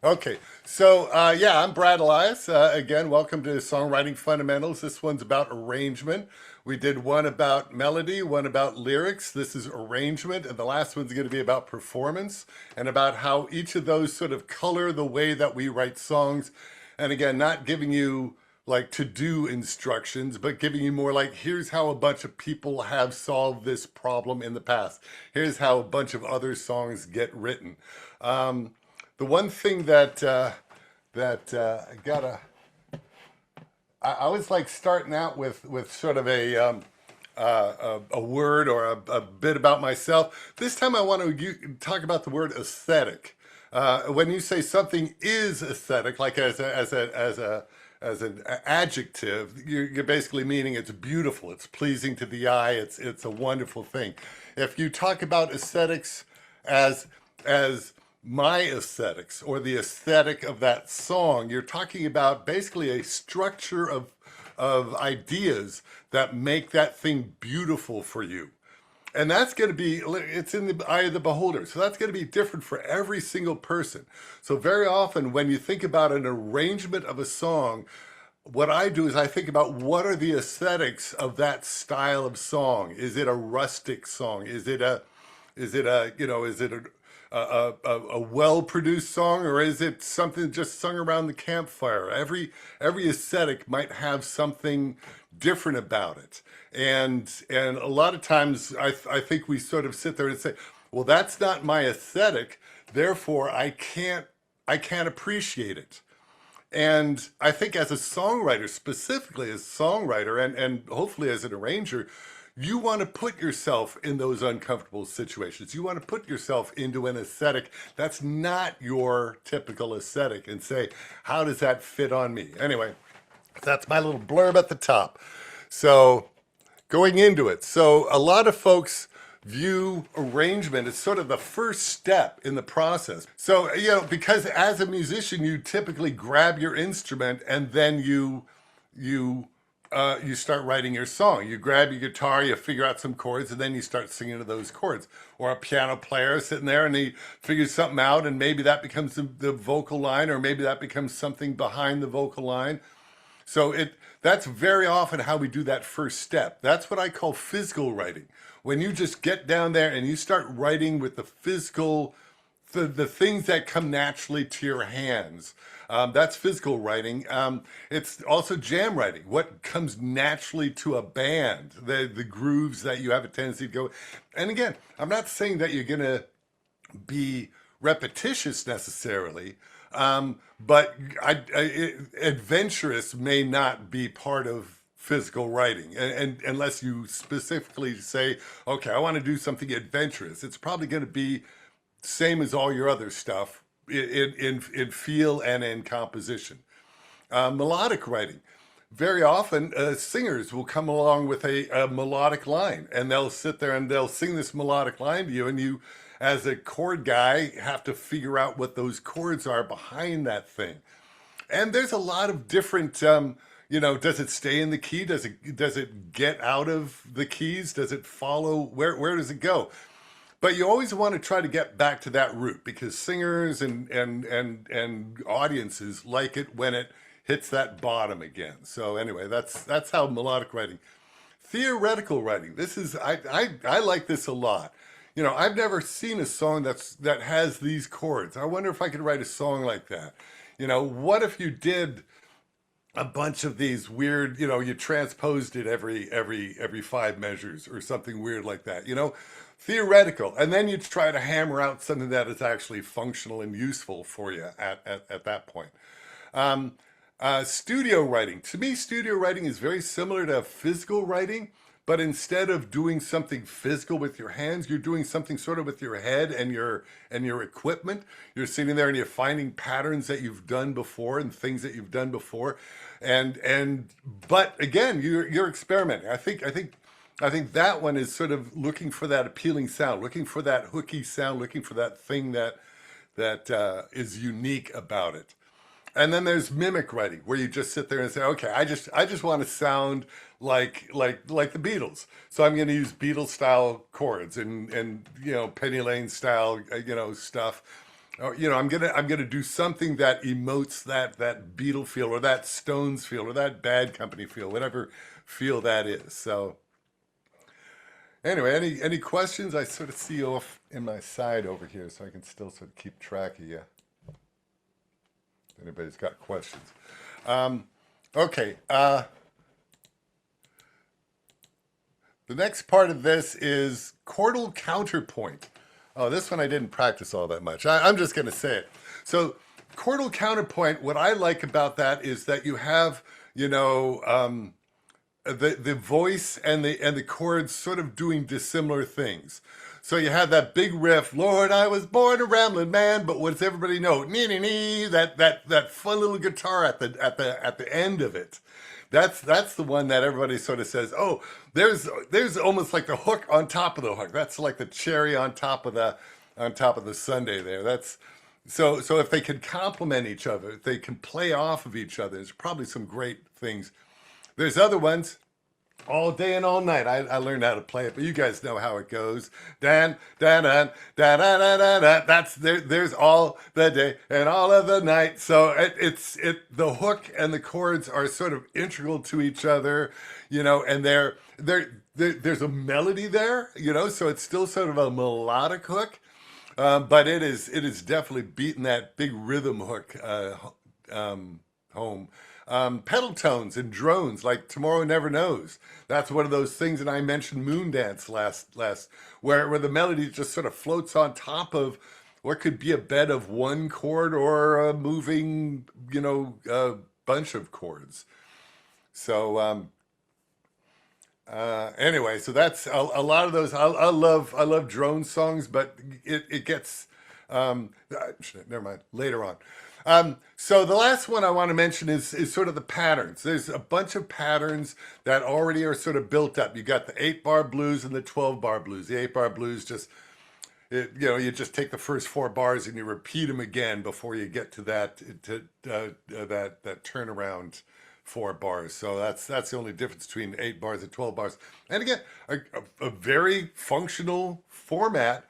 Okay, so yeah, I'm Brad Elias. Again, welcome to Songwriting Fundamentals. This one's about arrangement. We did one about melody, one about lyrics. This is arrangement, and the last one's going to be about performance and about how each of those sort of color the way that we write songs. And again, not giving you like to do instructions, but giving you more like here's how a bunch of people have solved this problem in the past. Here's how a bunch of other songs get written. The one thing that I gotta, I always like starting out with sort of a word or a bit about myself. This time I want to talk about the word aesthetic. When you say something is aesthetic, like as an adjective, you're basically meaning it's beautiful, it's pleasing to the eye, it's a wonderful thing. If you talk about aesthetics as my aesthetics or the aesthetic of that song, you're talking about basically a structure of ideas that make that thing beautiful for you. And that's going to be, it's in the eye of the beholder. So that's going to be different for every single person. So very often when you think about an arrangement of a song, what I do is I think about what are the aesthetics of that style of song. Is it a rustic song? Is it a well-produced song, or is it something just sung around the campfire? Every aesthetic might have something different about it, and a lot of times I think we sort of sit there and say, well, that's not my aesthetic, therefore I can't appreciate it. And I think as a songwriter, specifically as a songwriter, and hopefully as an arranger, you want to put yourself in those uncomfortable situations. You want to put yourself into an aesthetic that's not your typical aesthetic and say, how does that fit on me? Anyway, that's my little blurb at the top. So going into it. So a lot of folks view arrangement as sort of the first step in the process. So, because as a musician, you typically grab your instrument and then you start writing your song. You grab your guitar, you figure out some chords, and then you start singing to those chords. Or a piano player sitting there and he figures something out, and maybe that becomes the vocal line, or maybe that becomes something behind the vocal line. So that's very often how we do that first step. That's what I call physical writing. When you just get down there and you start writing with the physical, the things that come naturally to your hands. That's physical writing. It's also jam writing. What comes naturally to a band, the grooves that you have a tendency to go. And again, I'm not saying that you're going to be repetitious necessarily, but adventurous may not be part of physical writing, and unless you specifically say, okay, I want to do something adventurous, it's probably going to be same as all your other stuff in feel and in composition. Melodic writing. Very often, singers will come along with a melodic line, and they'll sit there and they'll sing this melodic line to you, and you, as a chord guy, have to figure out what those chords are behind that thing. And there's a lot of different, does it stay in the key? Does it get out of the keys? Does it follow? Where does it go? But you always want to try to get back to that root, because singers and audiences like it when it hits that bottom again. So anyway, that's how melodic writing. Theoretical writing. This is I like this a lot. I've never seen a song that has these chords. I wonder if I could write a song like that. What if you did a bunch of these weird, you transposed it every five measures or something weird like that, theoretical. And then you try to hammer out something that is actually functional and useful for you at that point. Um, Studio writing. To me, studio writing is very similar to physical writing, but instead of doing something physical with your hands, you're doing something sort of with your head and your equipment. You're sitting there and you're finding patterns that you've done before and things that you've done before, and but again, you're experimenting. I think that one is sort of looking for that appealing sound, looking for that hooky sound, looking for that thing that is unique about it. And then there's mimic writing, where you just sit there and say, okay, I just want to sound like the Beatles. So I'm going to use Beatles style chords and Penny Lane style stuff. Oh, I'm gonna do something that emotes that Beatle feel or that Stones feel or that Bad Company feel, whatever feel that is. So anyway, any questions? I sort of see you off in my side over here, so I can still sort of keep track of you. If anybody's got questions. Okay. The next part of this is chordal counterpoint. Oh, this one I didn't practice all that much. I'm just going to say it. So, chordal counterpoint, what I like about that is that you have, you know, the voice and the chords sort of doing dissimilar things. So you have that big riff, Lord, I was born a rambling man, but what does everybody know? Nee, nee, nee, that fun little guitar at the end of it. That's the one that everybody sort of says, oh, there's almost like the hook on top of the hook. That's like the cherry on top of the sundae there. That's so if they can complement each other, if they can play off of each other, there's probably some great things. There's other ones all day and all night. I learned how to play it, but you guys know how it goes. Dan, dan, dan, dan, dan, dan, dan, dan. That's there. There's all the day and all of the night. So the hook and the chords are sort of integral to each other, and there's a melody there, so it's still sort of a melodic hook, but it is definitely beating that big rhythm hook home. Pedal tones and drones like Tomorrow Never Knows. That's one of those things, and I mentioned Moondance last where the melody just sort of floats on top of what could be a bed of one chord or a moving, bunch of chords. So anyway, so that's a lot of those. I love drone songs, but it gets never mind. Later on. So the last one I want to mention is sort of the patterns. There's a bunch of patterns that already are sort of built up. You got the 8-bar blues and the 12-bar blues. The 8-bar blues you just take the first 4 bars and you repeat them again before you get to that turnaround 4 bars. So that's the only difference between 8 bars and 12 bars. And again, a very functional format.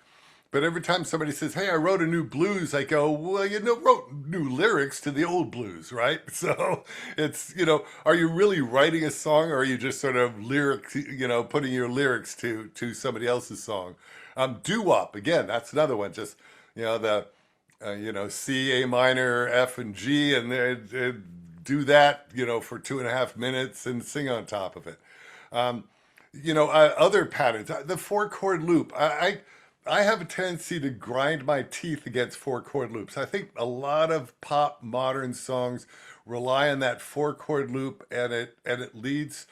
But every time somebody says, "Hey, I wrote a new blues," I go, "Well, wrote new lyrics to the old blues, right?" So it's, are you really writing a song, or are you just sort of putting your lyrics to somebody else's song? Doo-wop, again, that's another one. Just, the C, A minor, F, and G, and they do that, for 2.5 minutes and sing on top of it. Other patterns, the 4-chord loop. I have a tendency to grind my teeth against 4-chord loops. I think a lot of pop modern songs rely on that 4-chord loop, and it leads.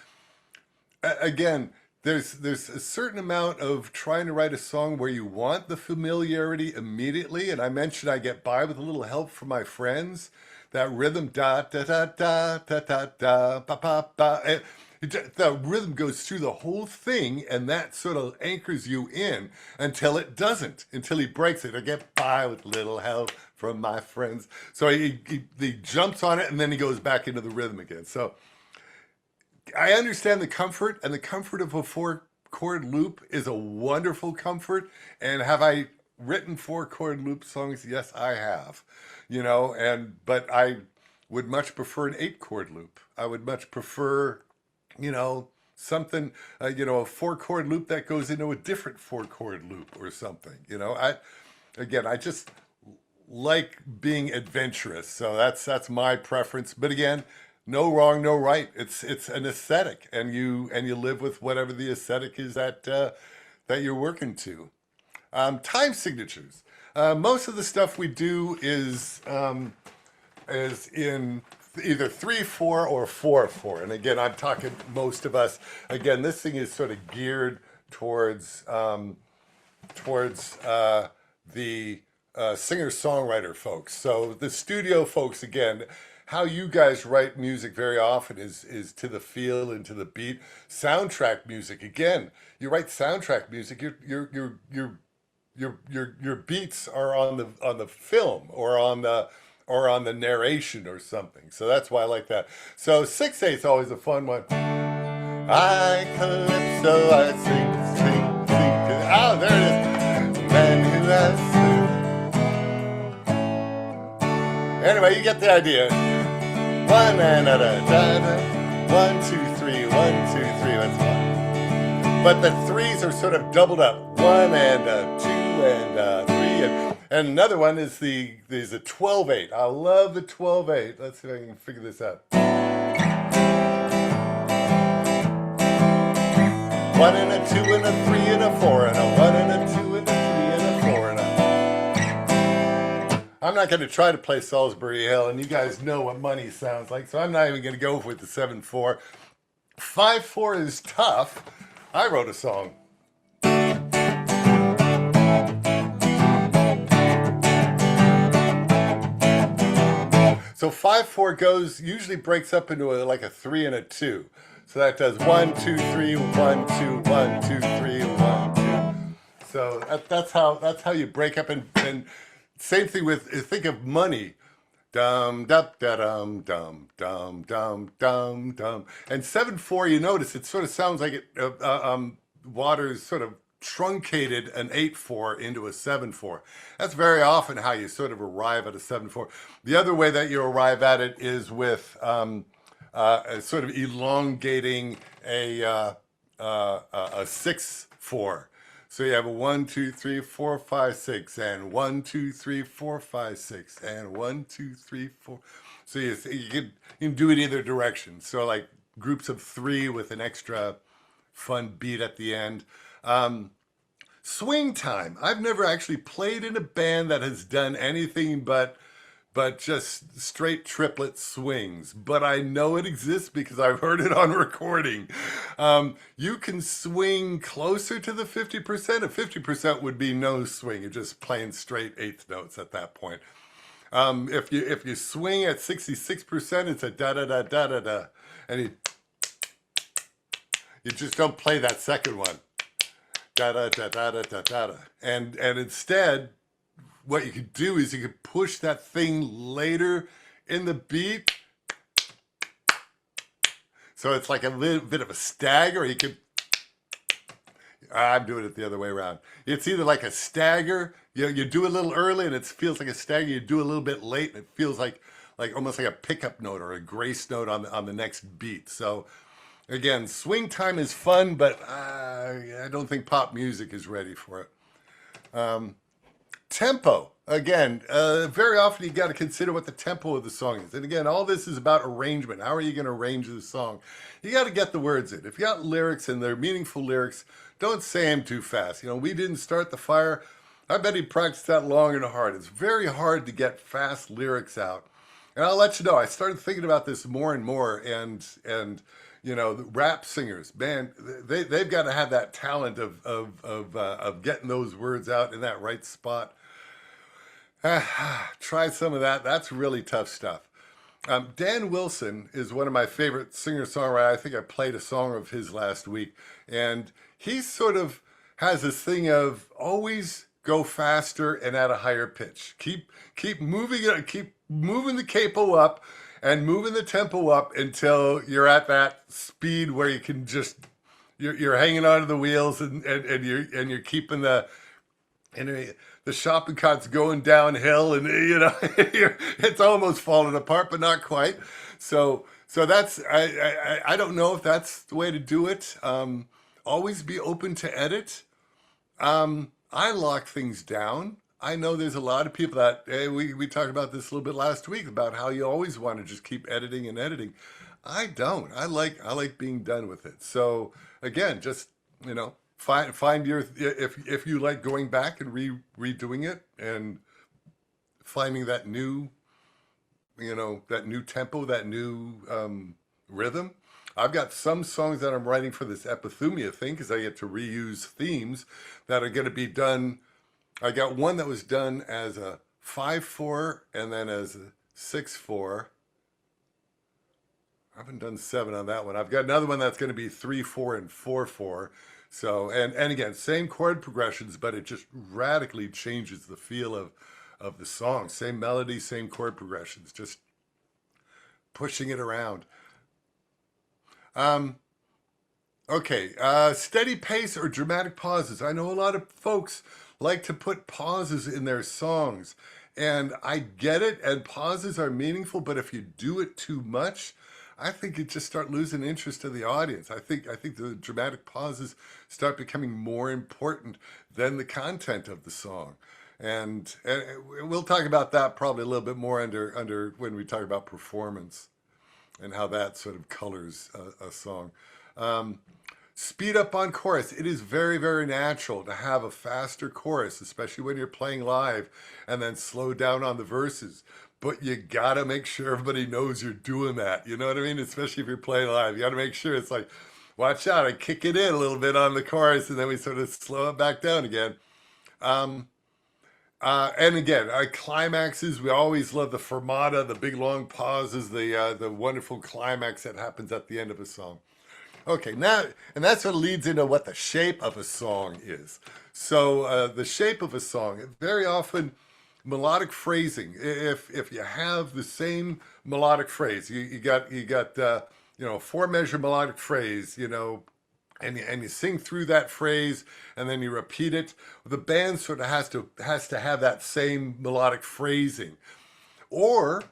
Again, there's a certain amount of trying to write a song where you want the familiarity immediately, and I mentioned I get by with a little help from my friends. That rhythm, da da da da da da da pa pa pa. The rhythm goes through the whole thing, and that sort of anchors you in until it doesn't, until he breaks it. I get by with little help from my friends. So he jumps on it, and then he goes back into the rhythm again. So I understand the comfort, and the comfort of a 4-chord loop is a wonderful comfort. And have I written 4-chord loop songs? Yes, I have. But I would much prefer an 8-chord loop. I would much prefer something, a 4-chord loop that goes into a different 4-chord loop or something. I just like being adventurous. So that's my preference. But again, no wrong, no right. It's an aesthetic, and you live with whatever the aesthetic is that you're working to. Time signatures. Most of the stuff we do is in either 3/4 or 4/4, and again, I'm talking most of us. Again, this thing is sort of geared towards the singer-songwriter folks. So the studio folks, again, how you guys write music very often is to the feel and to the beat. Soundtrack music, again, you write soundtrack music. Your beats are on the film or on the narration or something. So that's why I like that. So 6/8 is always a fun one. I calypso, I sing. Oh, there it is. Man who has Anyway, you get the idea. One and a da da da. 1, 2, 3, 1, 2, 3. That's fine. But the threes are sort of doubled up. One and a two and a three and another one is there's a 12/8. I love the 12/8. Let's see if I can figure this out. One and a two and a three and a four and a one and a two and a three and a four and a. I'm not going to try to play Salisbury Hill, and you guys know what money sounds like, so I'm not even going to go with the 7/4. 5/4 is tough. I wrote a song. So 5/4 usually breaks up into like a 3 and a 2. So that does 1, 2, 3, 1, 2, 1, 2, 3, 1, 2. So that's how you break up, and same thing with, think of money. Dum dum da dum dum dum dum dum dum. And 7/4, you notice it sort of sounds like Waters sort of truncated an 8/4 into a 7/4. That's very often how you sort of arrive at a 7/4. The other way that you arrive at it is with sort of elongating a 6/4. So you have a 1, 2, 3, 4, 5, 6, and 1, 2, 3, 4, 5, 6, and 1, 2, 3, 4. So you can do it either direction. So like groups of 3 with an extra fun beat at the end. Swing time. I've never actually played in a band that has done anything but just straight triplet swings. But I know it exists because I've heard it on recording. You can swing closer to the 50%. A 50% would be no swing. You're just playing straight eighth notes at that point. If you swing at 66%, it's a da da da da da da, and you just don't play that second one. Da da da da da da da. And instead, what you could do is you could push that thing later in the beat. So it's like a little bit of a stagger. You could, I'm doing it the other way around. It's either like a stagger, you do a little early and it feels like a stagger. You do a little bit late and it feels like almost like a pickup note or a grace note on the next beat. So again, swing time is fun, but I don't think pop music is ready for it. Tempo. Again, very often you got to consider what the tempo of the song is. And again, all this is about arrangement. How are you going to arrange the song? You got to get the words in. If you got lyrics and they're meaningful lyrics, don't say them too fast. We didn't start the fire. I bet he practiced that long and hard. It's very hard to get fast lyrics out. And I'll let you know, I started thinking about this more and more, and the rap singers, man, they've got to have that talent of getting those words out in that right spot. Try some of that. That's really tough stuff. Dan Wilson is one of my favorite singer-songwriters. I think I played a song of his last week, and he sort of has this thing of always go faster and at a higher pitch. Keep moving it, keep moving the capo up and moving the tempo up until you're at that speed where you can just you're hanging onto the wheels, and you're keeping the shopping cart's going downhill, and it's almost falling apart, but not quite. So that's I don't know if that's the way to do it. Always be open to edit. I lock things down. I know there's a lot of people that, we talked about this a little bit last week about how you always want to just keep editing and editing. I don't. I like being done with it. So again, just find your, if you like going back and redoing it and finding that new tempo, that new rhythm. I've got some songs that I'm writing for this Epithumia thing because I get to reuse themes that are going to be done. I got one that was done as a 5/4 and then as a 6/4. I haven't done 7 on that one. I've got another one that's going to be 3/4 and 4/4. So, and again, same chord progressions, but it just radically changes the feel of the song. Same melody, same chord progressions, just pushing it around. Okay, steady pace or dramatic pauses. I know a lot of folks like to put pauses in their songs, And I get it, and pauses are meaningful, but if you do it too much, I think you just start losing interest in the audience. I think the dramatic pauses start becoming more important than the content of the song. And we'll talk about that probably a little bit more under when we talk about performance and how that sort of colors a song. Um, Speed up on chorus. It is very, very natural to have a faster chorus, especially when you're playing live, and then slow down on the verses. But you gotta make sure everybody knows you're doing that. You know what I mean? Especially if you're playing live. You gotta make sure it's like, watch out, I kick it in a little bit on the chorus, and then we sort of slow it back down again. Um, and again, climaxes. We always love the fermata, the big long pauses, the wonderful climax that happens at the end of a song. Okay, now, and that sort of leads into what the shape of a song is. So, the shape of a song, very often melodic phrasing. If you have the same melodic phrase, you got four measure melodic phrase, and you sing through that phrase and then you repeat it. The band sort of has to have that same melodic phrasing, or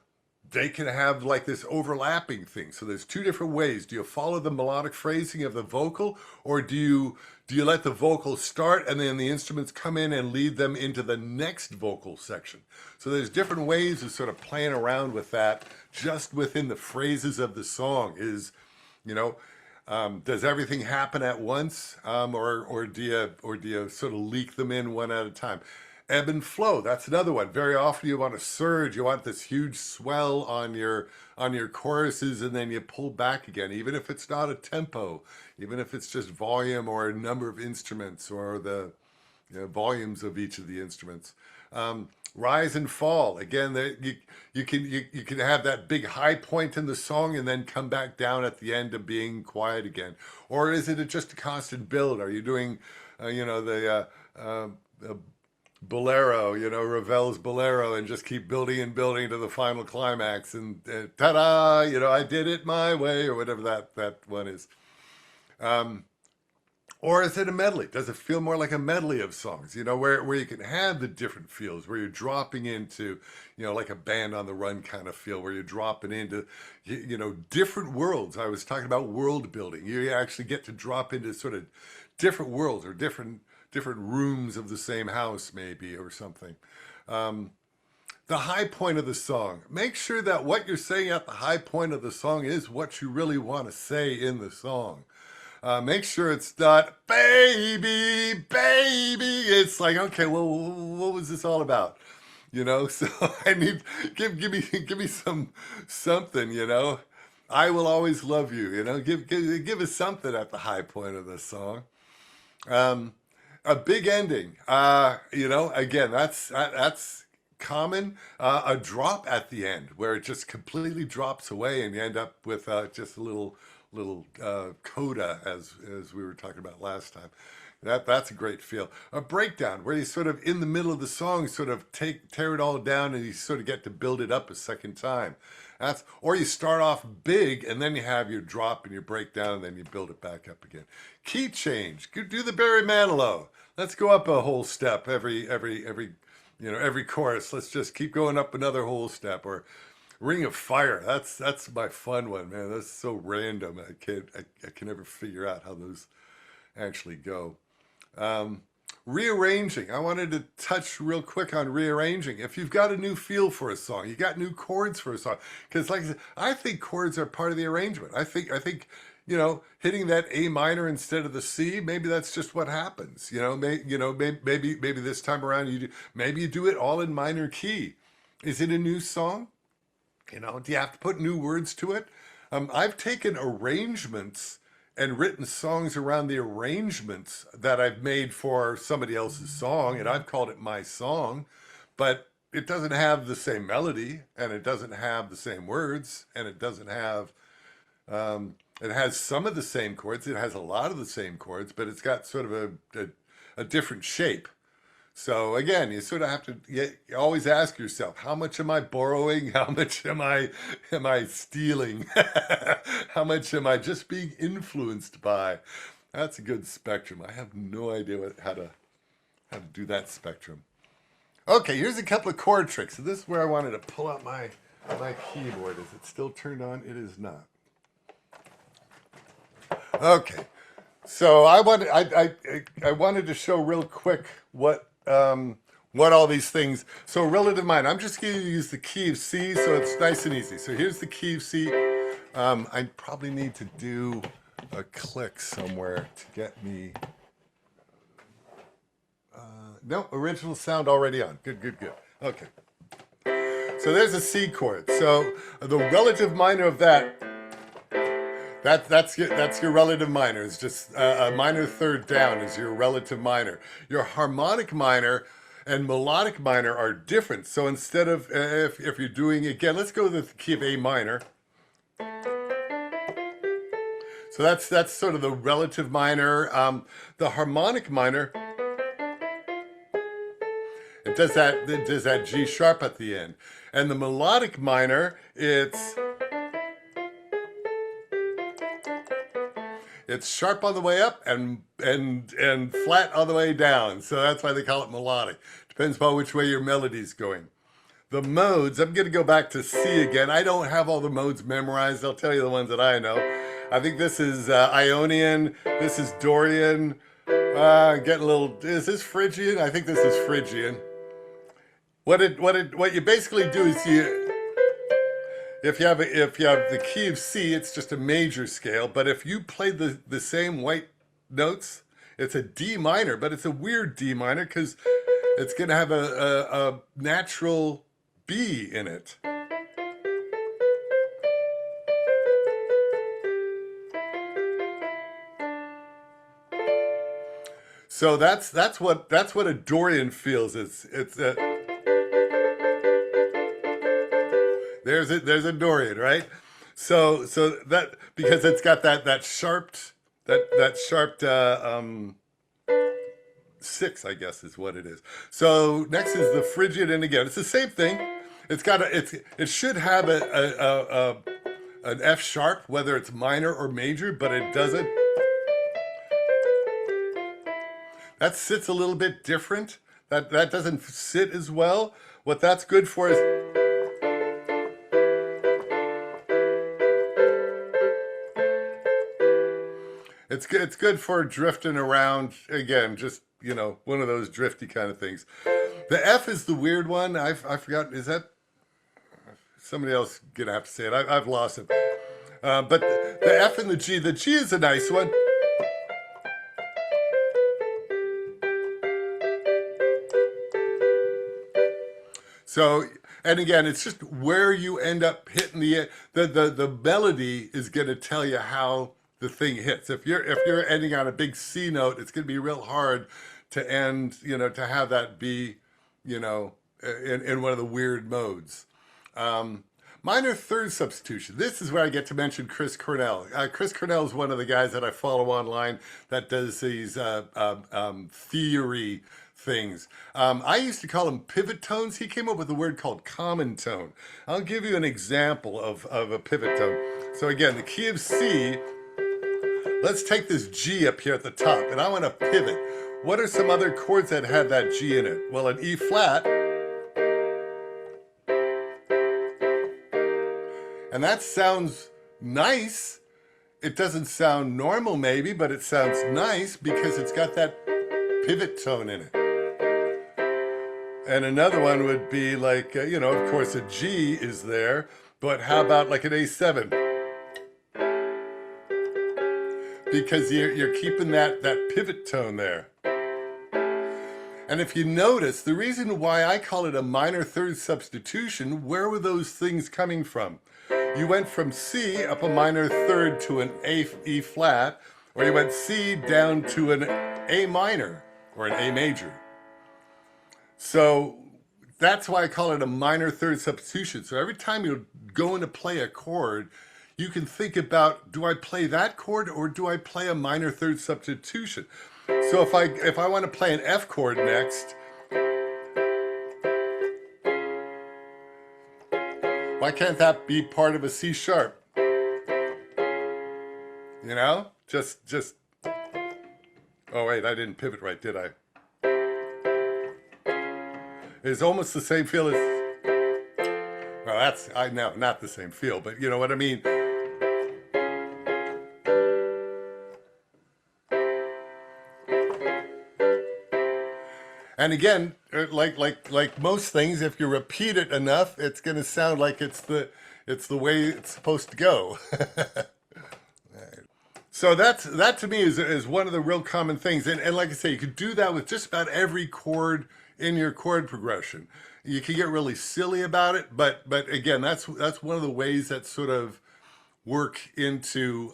they can have like this overlapping thing. So there's two different ways. Do you follow the melodic phrasing of the vocal, or do you let the vocal start and then the instruments come in and lead them into the next vocal section? So there's different ways of sort of playing around with that just within the phrases of the song. You know, does everything happen at once, or do you sort of leak them in one at a time? Ebb and flow, that's another one. Very often you want to surge, you want this huge swell on your choruses, and then you pull back again, even if it's not a tempo, even if it's just volume or a number of instruments or the volumes of each of the instruments. Rise and fall. Again, you can have that big high point in the song and then come back down at the end of being quiet again. Or is it just a constant build? Are you doing, the bolero, Ravel's bolero, and just keep building and building to the final climax, and ta-da, I did it my way, or whatever that one is. Um, or is it a medley? Does it feel more like a medley of songs, where you can have the different feels, where you're dropping into, like a band on the run kind of feel, where you're dropping into, different worlds. I was talking about world building. You actually get to drop into sort of different worlds or different rooms of the same house, maybe, or something. Um, the high point of the song. Make sure that what you're saying at the high point of the song is what you really want to say in the song. Make sure it's not baby, baby. It's like, okay, well, what was this all about? So I need give me something. I will always love you. Give us something at the high point of the song. Um, a big ending. Again, that's common. A drop at the end where it just completely drops away, and you end up with just a little coda, as we were talking about last time. That's a great feel. A breakdown where you sort of in the middle of the song sort of tear it all down, and you sort of get to build it up a second time. Or you start off big and then you have your drop and your breakdown and then you build it back up again. Key change. Do the Barry Manilow. Let's go up a whole step every chorus. Let's just keep going up another whole step. Or Ring of Fire. That's my fun one, man. That's so random. I can never figure out how those actually go. Um, Rearranging. I wanted to touch real quick on rearranging. If you've got a new feel for a song, you got new chords for a song. Because, like I said, I think chords are part of the arrangement. I think hitting that A minor instead of the C, maybe that's just what happens. Maybe this time around maybe you do it all in minor key. Is it a new song? Do you have to put new words to it? I've taken arrangements and written songs around the arrangements that I've made for somebody else's song, and I've called it my song, but it doesn't have the same melody, and it doesn't have the same words, and it has some of the same chords, it has a lot of the same chords, but it's got sort of a different shape. So again, you sort of have to you always ask yourself, how much am I borrowing? How much am I stealing? How much am I just being influenced by? That's a good spectrum. I have no idea how to do that spectrum. Okay, here's a couple of chord tricks. So this is where I wanted to pull out my keyboard. Is it still turned on? It is not. Okay, so I wanted to show real quick what all these things. So relative minor. I'm just going to use the key of C, so it's nice and easy. So here's the key of C. I probably need to do a click somewhere to get me. No, original sound already on. Good, good, good. Okay. So there's a C chord. So the relative minor of that's your relative minor. It's just a minor third down is your relative minor. Your harmonic minor and melodic minor are different. So instead of if you're doing again, let's go with the key of A minor. So that's sort of the relative minor. The harmonic minor, it does that G sharp at the end, and the melodic minor, it's sharp on the way up and flat on the way down. So that's why they call it melodic. Depends upon which way your melody's going. The modes, I'm going to go back to C again. I don't have all the modes memorized. I'll tell you the ones that I know. I think this is Ionian. This is Dorian. Getting a little. Is this Phrygian? I think this is Phrygian. What you basically do is if you have the key of C, it's just a major scale. But if you play the same white notes, it's a D minor, but it's a weird D minor because it's going to have a natural B in it. So that's what a Dorian feels. There's a Dorian, right? So that because it's got that sharp six, I guess is what it is. So next is the Phrygian, and again it's the same thing. It should have an F sharp, whether it's minor or major, but it doesn't. That sits a little bit different. That doesn't sit as well. What that's good for is it's good for drifting around. Again, just one of those drifty kind of things. The F is the weird one. I forgot. Is that somebody else gonna have to say it? I've lost it. But the F and the G. The G is a nice one. So, and again, it's just where you end up hitting the melody is going to tell you how the thing hits. If you're ending on a big C note, it's going to be real hard to end, to have that be, in one of the weird modes. Minor third substitution. This is where I get to mention Chris Cornell. Chris Cornell is one of the guys that I follow online that does these theory things. I used to call them pivot tones. He came up with a word called common tone. I'll give you an example of a pivot tone. So again, the key of C, let's take this G up here at the top, and I want to pivot. What are some other chords that have that G in it? Well, an E flat, and that sounds nice. It doesn't sound normal maybe, but it sounds nice because it's got that pivot tone in it. And another one would be like, of course a G is there, but how about like an A7? Because you're keeping that pivot tone there. And if you notice, the reason why I call it a minor third substitution, where were those things coming from? You went from C up a minor third to an E flat, or you went C down to an A minor or an A major. So that's why I call it a minor third substitution. So every time you're going to play a chord, you can think about, do I play that chord or do I play a minor third substitution? So if I want to play an F chord next, why can't that be part of a C sharp? Just, oh wait, I didn't pivot right, did I? It's almost the same feel as, well, that's, I know, not the same feel, but you know what I mean? And again, like most things, if you repeat it enough, it's going to sound like it's the way it's supposed to go. So that to me is one of the real common things. And like I say, you could do that with just about every chord in your chord progression. You can get really silly about it, but again, that's one of the ways that sort of work into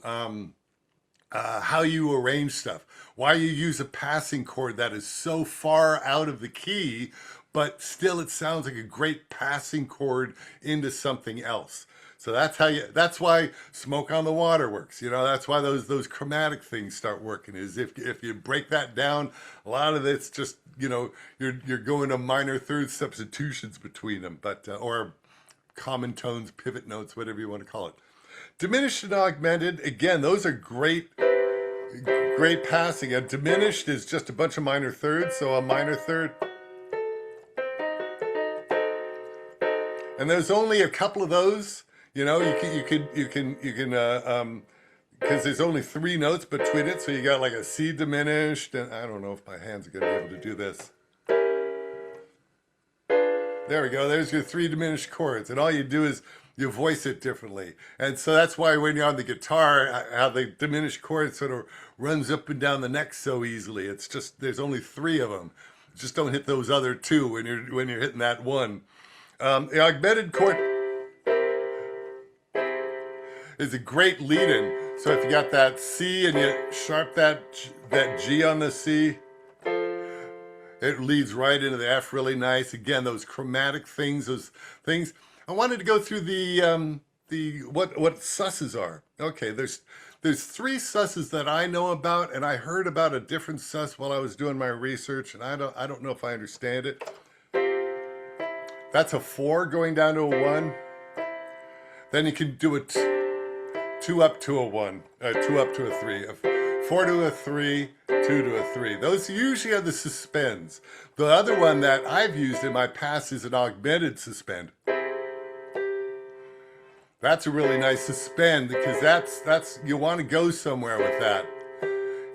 how you arrange stuff. Why you use a passing chord that is so far out of the key, but still it sounds like a great passing chord into something else. So that's why Smoke on the Water works. You know, that's why those chromatic things start working, is if you break that down, a lot of it's just, you know, you're going to minor third substitutions between them, but or common tones, pivot notes, whatever you want to call it. Diminished and augmented, again, those are great passing. And diminished is just a bunch of minor thirds, so a minor third. And there's only a couple of those. You know, you can because there's only 3 notes between it, so you got like a C diminished, and I don't know if my hands are gonna be able to do this. There we go, there's your 3 diminished chords, and all you do is you voice it differently. And so that's why when you're on the guitar, how the diminished chord sort of runs up and down the neck so easily. It's just, there's only 3 of them. Just don't hit those other 2 when you're hitting that one. The augmented chord is a great lead-in. So if you got that C and you sharp that G on the C, it leads right into the F really nice. Again, those chromatic things, those things. I wanted to go through what susses are. Okay, there's 3 susses that I know about, and I heard about a different sus while I was doing my research, and I don't know if I understand it. That's a 4 going down to a 1. Then you can do it 2 up to a 1, 2 up to a 3, a 4 to a 3, 2 to a 3. Those usually are the suspends. The other one that I've used in my past is an augmented suspend. That's a really nice suspend, because that's you want to go somewhere with that,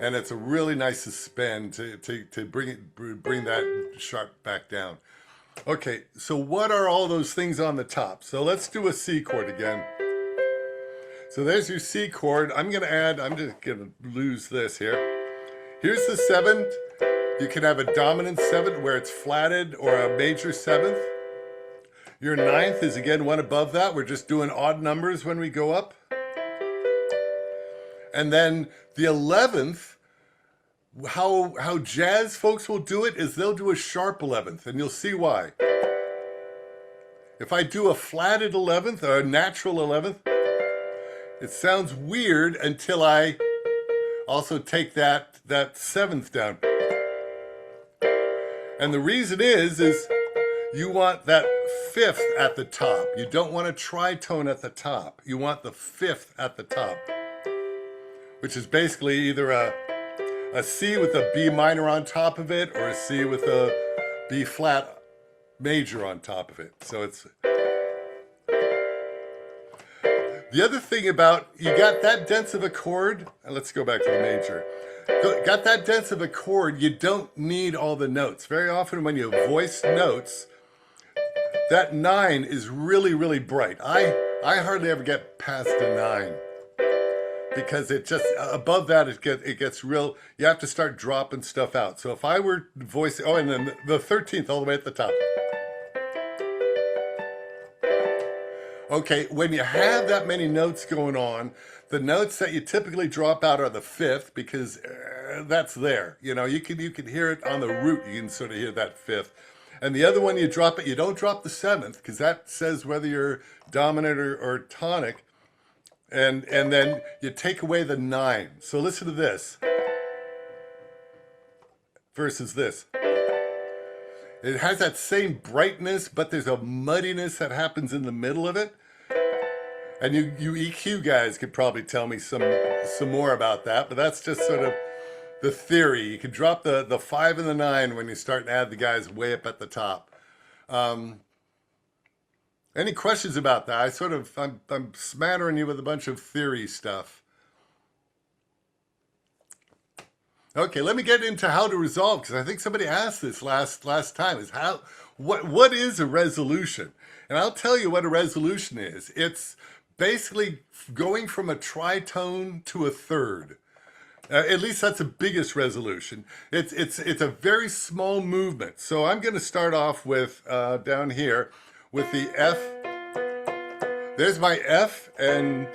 and it's a really nice suspend to bring that sharp back down. Okay, so what are all those things on the top? So let's do a C chord again. So there's your C chord. I'm just gonna lose this here. Here's the 7th. You can have a dominant 7th where it's flatted, or a major 7th. Your 9th is again one above that. We're just doing odd numbers when we go up. And then the 11th, how jazz folks will do it is they'll do a sharp 11th, and you'll see why. If I do a flatted 11th or a natural 11th, it sounds weird until I also take that 7th down. And the reason is you want that 5th at the top. You don't want a tritone at the top. You want the 5th at the top, which is basically either a C with a B minor on top of it, or a C with a B flat major on top of it. So it's... The other thing about, you got that dense of a chord, and let's go back to the major. Got that dense of a chord, you don't need all the notes. Very often when you voice notes, that 9 is really, really bright. I hardly ever get past a 9. Because it just, above that it gets real, you have to start dropping stuff out. So if I were voicing, oh, and then the 13th all the way at the top. Okay, when you have that many notes going on, the notes that you typically drop out are the 5th, because that's there. You know, you can hear it on the root, you can sort of hear that 5th. And the other one you drop it, you don't drop the 7th, because that says whether you're dominant or tonic. And then you take away the 9. So listen to this versus this. It has that same brightness, but there's a muddiness that happens in the middle of it. And you EQ guys could probably tell me some more about that, but that's just sort of the theory. You can drop the 5 and the 9 when you start to add the guys way up at the top. Um, any questions about that? I'm smattering you with a bunch of theory stuff. Okay, let me get into how to resolve, because I think somebody asked this last time. Is how what is a resolution? And I'll tell you what a resolution is. It's basically going from a tritone to a third. At least that's the biggest resolution. It's a very small movement. So I'm going to start off with down here with the F. There's my F and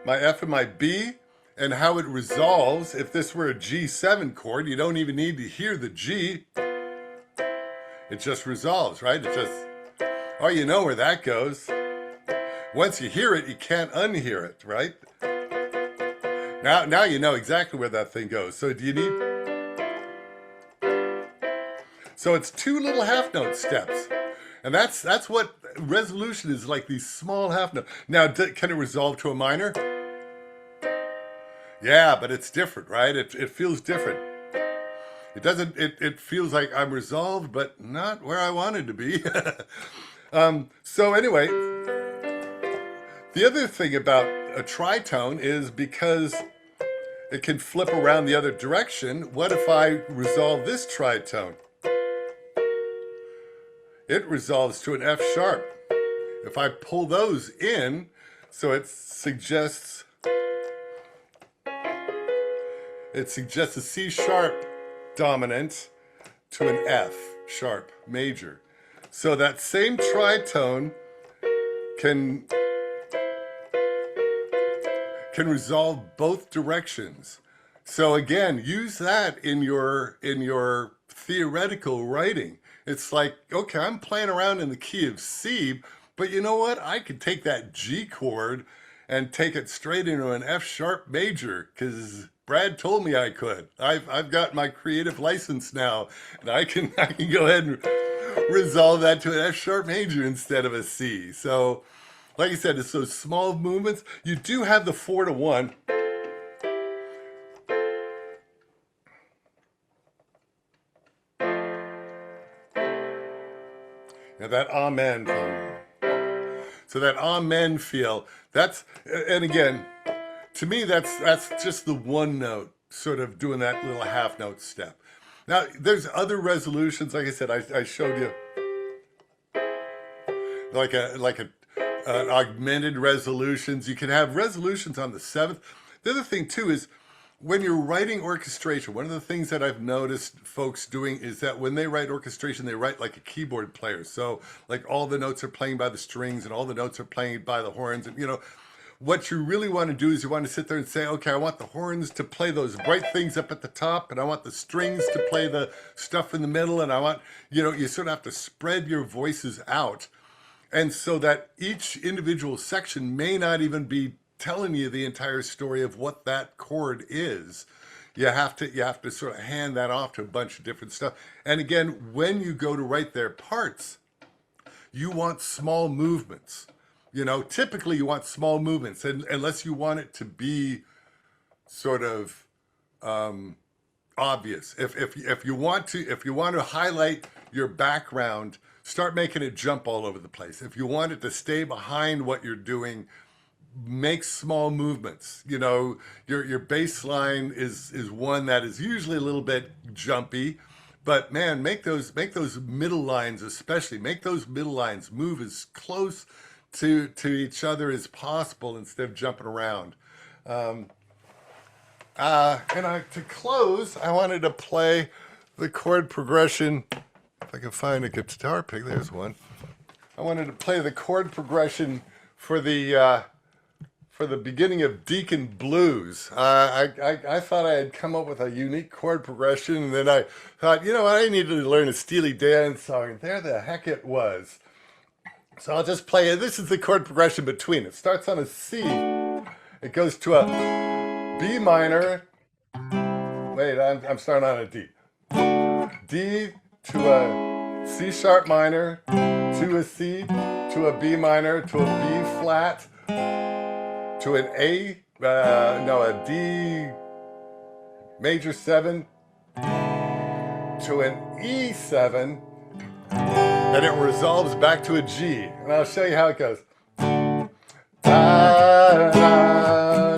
my B, and how it resolves. If this were a G7 chord, you don't even need to hear the G. It just resolves, right? It just, oh, you know where that goes. Once you hear it, you can't unhear it, right? Now you know exactly where that thing goes. So do you need... So it's two little half note steps. And that's what resolution is, like, these small half notes. Now, can it resolve to a minor? Yeah, but it's different, right? It feels different. It doesn't, it feels like I'm resolved, but not where I wanted to be. So anyway, the other thing about a tritone is because it can flip around the other direction. What if I resolve this tritone? It resolves to an F sharp. If I pull those in, so it suggests a C sharp dominant to an F sharp major. So that same tritone can resolve both directions. So again, use that in your theoretical writing. It's like, okay, I'm playing around in the key of C, but you know what? I could take that G chord and take it straight into an F sharp major, because Brad told me I could. I've got my creative license now, and I can go ahead and resolve that to an F sharp major instead of a C. So, like I said, it's those small movements. You do have the 4-to-1. Now that amen. So that amen feel, that's, and again, to me, that's just the one note, sort of doing that little half note step. Now, there's other resolutions. Like I said, I showed you like an augmented resolutions. You can have resolutions on the 7th. The other thing too is when you're writing orchestration, one of the things that I've noticed folks doing is that when they write orchestration, they write like a keyboard player. So like all the notes are playing by the strings and all the notes are playing by the horns. And you know, what you really want to do is you want to sit there and say, okay, I want the horns to play those bright things up at the top, and I want the strings to play the stuff in the middle, and I want, you know, you sort of have to spread your voices out. And so that each individual section may not even be telling you the entire story of what that chord is. You have to sort of hand that off to a bunch of different stuff. And again, when you go to write their parts, you want small movements. You know, typically you want small movements, and unless you want it to be sort of obvious. If you want to highlight your background, start making it jump all over the place. If you want it to stay behind what you're doing, make small movements. You know, your bass line is one that is usually a little bit jumpy, but man, make those middle lines, especially make those middle lines move as close to each other as possible instead of jumping around. To close, I wanted to play the chord progression. If I can find a guitar pick, there's one. I wanted to play the chord progression for the beginning of Deacon Blues. I thought I had come up with a unique chord progression, and then I thought, you know what, I needed to learn a Steely Dan song, and there the heck it was. So I'll just play it. This is the chord progression between. It starts on a C. It goes to a B minor. Wait, I'm starting on a D. D to a C sharp minor, to a C, to a B minor, to a B flat, to an a D major 7, to an E7, and it resolves back to a G. And I'll show you how it goes. Da, da, da,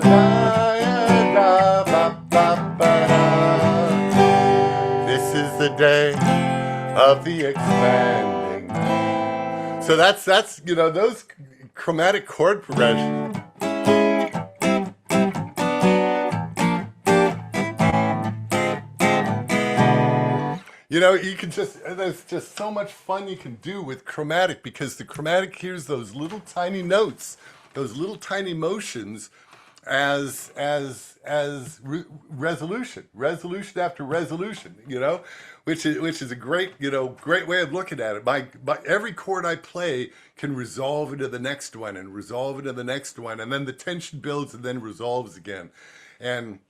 da, ba, ba, ba, da. This is the day of the expanding. So that's you know, those chromatic chord progressions. You know, you can just, there's just so much fun you can do with chromatic, because the chromatic hears those little tiny notes, those little tiny motions as resolution after resolution, you know, which is a great, you know, great way of looking at it. By every chord I play can resolve into the next one and resolve into the next one, and then the tension builds and then resolves again. And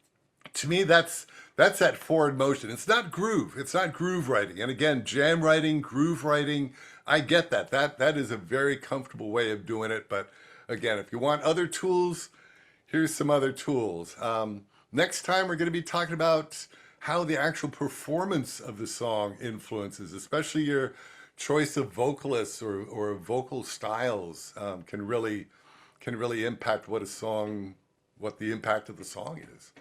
to me, that's that forward motion. It's not groove. It's not groove writing. And again, jam writing, groove writing, I get that. That is a very comfortable way of doing it. But again, if you want other tools, here's some other tools. Next time, we're going to be talking about how the actual performance of the song influences, especially your choice of vocalists or vocal styles, can really impact what the impact of the song is.